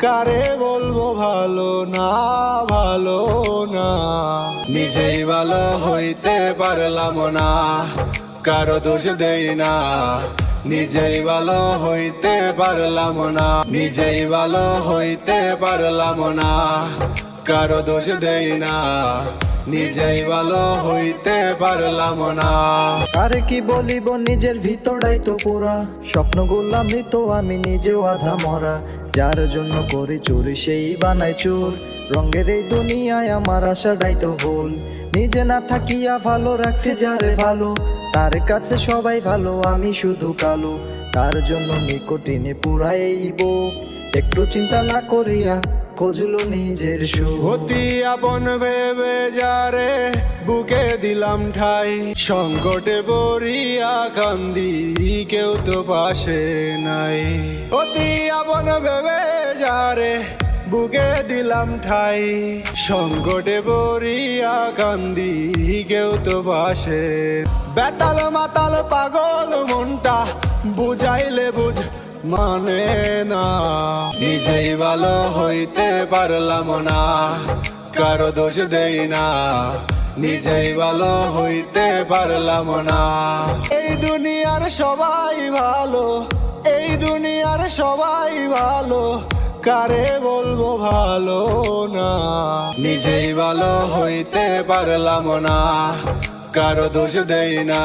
কারে বলবো ভালো না, ভালো না। নিজেই ভালো হইতে পারলাম না, কারো দোষ দেই না। নিজেই ভালো হইতে পারলাম না, নিজেই ভালো হইতে পারলাম না, কারো দোষ দেই না। নিজেই ভালো হইতে পারলাম না। আরে কি বলিব, নিজের ভিতরটাই তো পুরা, স্বপ্নগুলা মৃত, আমি নিজেও আধা মরা। যার জন্য করি চুরি সেই বানাই চোর, রঙের এই দুনিয়ায় আমার আশাটাই তো ভুল। নিজে না থাকিয়া ভালো রাখছি যারে ভালো, তার কাছে সবাই ভালো, আমি শুধু কালো। তার জন্য নিকটিনে পুরাইব, একটু চিন্তা না করিয়া খোঁজলো নিজের সুখ। অতি আপন ভেবে যারে বুকে দিলাম ঠাই, সংকটে পড়িয়া কান্দি কেউ তো পাশে নাই। অতি আপন ভেবে যারে বুকে দিলাম ঠাই, সংকটে পড়িয়া কান্দি কেউ তো পাশে। বেতাল মাতাল পাগল মনটা বুঝাইলে বুঝ মানে না। নিজেই ভালো হইতে পারলাম না, কারো দোষ দেই না। নিজেই ভালো হইতে পারলাম না। এই দুনিয়ার সবাই ভালো, এই দুনিয়ার সবাই ভালো, কারে বলবো ভালো না। নিজেই ভালো হইতে পারলাম না, কারো দোষ দেই না।